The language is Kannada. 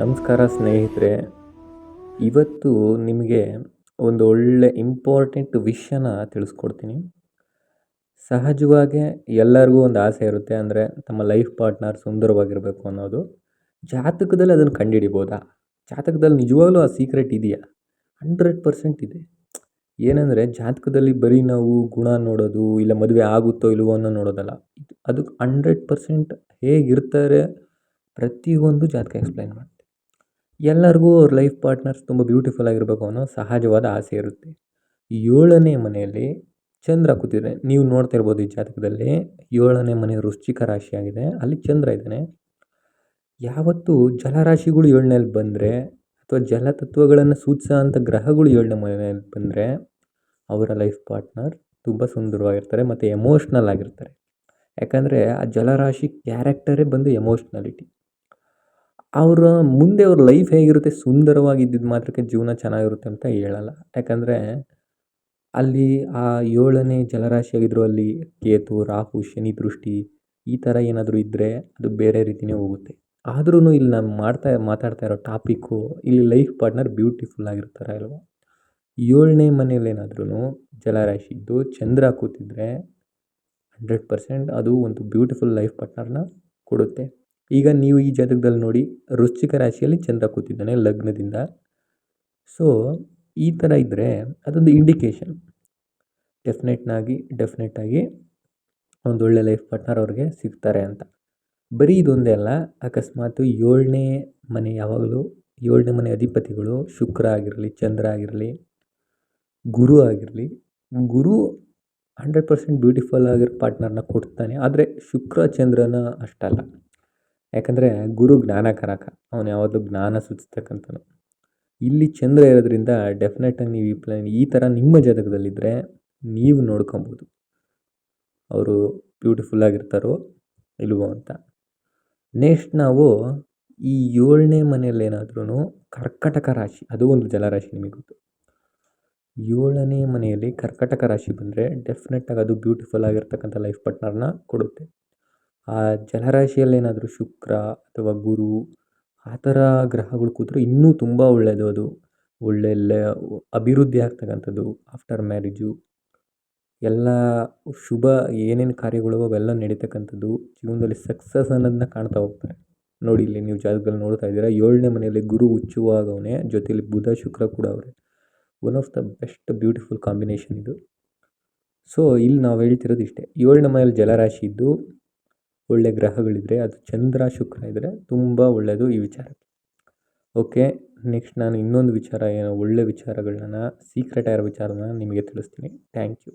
ನಮಸ್ಕಾರ ಸ್ನೇಹಿತರೆ. ಇವತ್ತು ನಿಮಗೆ ಒಂದು ಒಳ್ಳೆ ಇಂಪಾರ್ಟೆಂಟ್ ವಿಷಯನ ತಿಳಿಸ್ಕೊಡ್ತೀನಿ. ಸಹಜವಾಗೇ ಎಲ್ಲರಿಗೂ ಒಂದು ಆಸೆ ಇರುತ್ತೆ, ಅಂದರೆ ತಮ್ಮ ಲೈಫ್ ಪಾರ್ಟ್ನರ್ ಸುಂದರವಾಗಿರಬೇಕು ಅನ್ನೋದು. ಜಾತಕದಲ್ಲಿ ಅದನ್ನು ಕಂಡುಹಿಡಿಬೋದಾ? ಜಾತಕದಲ್ಲಿ ನಿಜವಾಗ್ಲೂ ಆ ಸೀಕ್ರೆಟ್ ಇದೆಯಾ? 100% ಇದೆ. ಏನಂದರೆ ಜಾತಕದಲ್ಲಿ ಬರೀ ನಾವು ಗುಣ ನೋಡೋದು, ಇಲ್ಲ ಮದುವೆ ಆಗುತ್ತೋ ಇಲ್ವೋ ಅನ್ನೋ ನೋಡೋದಲ್ಲ. ಅದು 100% ಹೇಗಿರ್ತಾರೆ ಪ್ರತಿಯೊಂದು ಜಾತಕ ಎಕ್ಸ್ಪ್ಲೈನ್ ಮಾಡುತ್ತೆ. ಎಲ್ಲರಿಗೂ ಅವ್ರ ಲೈಫ್ ಪಾರ್ಟ್ನರ್ಸ್ ತುಂಬ ಬ್ಯೂಟಿಫುಲ್ ಆಗಿರಬೇಕು ಅನ್ನೋ ಸಹಜವಾದ ಆಸೆ ಇರುತ್ತೆ. 7ನೇ ಮನೆಯಲ್ಲಿ ಚಂದ್ರ ಕೂತಿದೆ. ನೀವು ನೋಡ್ತಾ ಇರ್ಬೋದು ಈ ಜಾತಕದಲ್ಲಿ 7ನೇ ಮನೆ ವೃಶ್ಚಿಕ ರಾಶಿಯಾಗಿದೆ, ಅಲ್ಲಿ ಚಂದ್ರ ಇದ್ದಾನೆ. ಯಾವತ್ತು ಜಲರಾಶಿಗಳು 7ನೇಲಿ ಬಂದರೆ ಅಥವಾ ಜಲತತ್ವಗಳನ್ನು ಸೂಚಿಸೋ ಅಂಥ ಗ್ರಹಗಳು 7ನೇ ಮನೆಯಲ್ಲಿ ಬಂದರೆ ಅವರ ಲೈಫ್ ಪಾರ್ಟ್ನರ್ ತುಂಬ ಸುಂದರವಾಗಿರ್ತಾರೆ ಮತ್ತು ಎಮೋಷ್ನಲ್ ಆಗಿರ್ತಾರೆ. ಯಾಕಂದರೆ ಆ ಜಲರಾಶಿ ಕ್ಯಾರೆಕ್ಟರೇ ಬಂದು ಎಮೋಷ್ನಲಿಟಿ. ಅವರ ಮುಂದೆ ಅವ್ರ ಲೈಫ್ ಹೇಗಿರುತ್ತೆ, ಸುಂದರವಾಗಿದ್ದಿದ್ದು ಮಾತ್ರಕ್ಕೆ ಜೀವನ ಚೆನ್ನಾಗಿರುತ್ತೆ ಅಂತ ಹೇಳಲ್ಲ. ಯಾಕಂದರೆ ಅಲ್ಲಿ ಆ 7ನೇ ಜಲರಾಶಿಯಾಗಿದ್ದರೂ ಅಲ್ಲಿ ಕೇತು, ರಾಹು, ಶನಿ ದೃಷ್ಟಿ ಈ ಥರ ಏನಾದರೂ ಇದ್ದರೆ ಅದು ಬೇರೆ ರೀತಿಯೇ ಹೋಗುತ್ತೆ. ಆದ್ರೂ ಇಲ್ಲಿ ನಾನು ಮಾತಾಡ್ತಾ ಇರೋ ಟಾಪಿಕ್ಕು, ಇಲ್ಲಿ ಲೈಫ್ ಪಾರ್ಟ್ನರ್ ಬ್ಯೂಟಿಫುಲ್ ಆಗಿರ್ತಾರೆ ಅಲ್ವಾ. 7ನೇ ಮನೇಲಿ ಏನಾದ್ರೂ ಜಲರಾಶಿ ಇದ್ದು ಚಂದ್ರ ಕೂತಿದ್ರೆ 100% ಅದು ಒಂದು ಬ್ಯೂಟಿಫುಲ್ ಲೈಫ್ ಪಾರ್ಟ್ನರ್ನ ಕೊಡುತ್ತೆ. ಈಗ ನೀವು ಈ ಜಾತಕದಲ್ಲಿ ನೋಡಿ, ವೃಶ್ಚಿಕ ರಾಶಿಯಲ್ಲಿ ಚಂದ್ರ ಕೂತಿದ್ದಾನೆ ಲಗ್ನದಿಂದ. ಸೊ ಈ ಥರ ಇದ್ದರೆ ಅದೊಂದು ಇಂಡಿಕೇಶನ್. ಡೆಫಿನೆಟ್ಟಾಗಿ ಒಂದೊಳ್ಳೆ ಲೈಫ್ ಪಾರ್ಟ್ನರ್ ಅವ್ರಿಗೆ ಸಿಗ್ತಾರೆ ಅಂತ. ಬರೀ ಇದೊಂದೇ ಅಲ್ಲ, ಅಕಸ್ಮಾತ್ 7ನೇ ಮನೆ ಯಾವಾಗಲೂ 7ನೇ ಮನೆ ಅಧಿಪತಿಗಳು ಶುಕ್ರ ಆಗಿರಲಿ, ಚಂದ್ರ ಆಗಿರಲಿ, ಗುರು ಆಗಿರಲಿ. ಗುರು 100% ಬ್ಯೂಟಿಫುಲ್ ಆಗಿರೋ ಪಾರ್ಟ್ನರ್ನ ಕೊಡ್ತಾನೆ. ಆದರೆ ಶುಕ್ರ ಚಂದ್ರನ ಅಷ್ಟಲ್ಲ. ಯಾಕಂದರೆ ಗುರು ಜ್ಞಾನಕಾರಕ, ಅವನು ಯಾವಾಗಲೂ ಜ್ಞಾನ ಸೂಚಿಸ್ತಕ್ಕಂಥನು. ಇಲ್ಲಿ ಚಂದ್ರ ಇರೋದ್ರಿಂದ ಡೆಫಿನೆಟಾಗಿ ನೀವು ಈ ಥರ ನಿಮ್ಮ ಜಾತಕದಲ್ಲಿದ್ದರೆ ನೀವು ನೋಡ್ಕೊಬೋದು ಅವರು ಬ್ಯೂಟಿಫುಲ್ ಆಗಿರ್ತಾರೋ ಇಲ್ವೋ ಅಂತ. ನೆಕ್ಸ್ಟ್ ನಾವು ಈ 7ನೇ ಮನೆಯಲ್ಲಿ ಏನಾದ್ರೂ ಕರ್ಕಟಕ ರಾಶಿ, ಅದು ಒಂದು ಜಲರಾಶಿ, ನಿಮಗೆ ಗೊತ್ತು. 7ನೇ ಮನೆಯಲ್ಲಿ ಕರ್ಕಟಕ ರಾಶಿ ಬಂದರೆ ಡೆಫಿನೆಟಾಗಿ ಅದು ಬ್ಯೂಟಿಫುಲ್ ಆಗಿರ್ತಕ್ಕಂಥ ಲೈಫ್ ಪಾರ್ಟ್ನರ್ನ ಕೊಡುತ್ತೆ. ಆ ಜಲರಾಶಿಯಲ್ಲಿ ಏನಾದರೂ ಶುಕ್ರ ಅಥವಾ ಗುರು ಆ ಥರ ಗ್ರಹಗಳು ಕೂತ್ರೆ ಇನ್ನೂ ತುಂಬ ಒಳ್ಳೆಯದು. ಅದು ಒಳ್ಳೆ ಅಭಿವೃದ್ಧಿ ಆಗ್ತಕ್ಕಂಥದ್ದು, ಆಫ್ಟರ್ ಮ್ಯಾರೇಜು ಎಲ್ಲ ಶುಭ ಏನೇನು ಕಾರ್ಯಗಳು ಅವೆಲ್ಲ ನಡೀತಕ್ಕಂಥದ್ದು, ಜೀವನದಲ್ಲಿ ಸಕ್ಸಸ್ ಅನ್ನೋದನ್ನ ಕಾಣ್ತಾ ಹೋಗ್ತಾರೆ. ನೋಡಿ, ಇಲ್ಲಿ ನೀವು ಜಾತಕದಲ್ಲಿ ನೋಡ್ತಾ ಇದ್ದೀರಾ, 7ನೇ ಮನೆಯಲ್ಲಿ ಗುರು ಉಚ್ಚುವಾಗವನೇ, ಜೊತೆಯಲ್ಲಿ ಬುಧ ಶುಕ್ರ ಕೂಡ ಅವರೇ. One of the best beautiful combination ಇದು. ಸೊ ಇಲ್ಲಿ ನಾವು ಹೇಳ್ತಿರೋದು ಇಷ್ಟೇ, 7ನೇ ಮನೆಯಲ್ಲಿ ಜಲರಾಶಿ ಇದ್ದು ಒಳ್ಳೆ ಗ್ರಹಗಳಿದ್ರೆ, ಅದು ಚಂದ್ರ ಶುಕ್ರ ಇದ್ದರೆ ತುಂಬ ಒಳ್ಳೆಯದು ಈ ವಿಚಾರಕ್ಕೆ. ಓಕೆ, ನೆಕ್ಸ್ಟ್ ನಾನು ಇನ್ನೊಂದು ವಿಚಾರ, ಏನೋ ಒಳ್ಳೆ ವಿಚಾರಗಳನ್ನ, ಸೀಕ್ರೆಟ್ ಆಗಿರೋ ವಿಚಾರನ ನಿಮಗೆ ತಿಳಿಸ್ತೀನಿ. Thank you.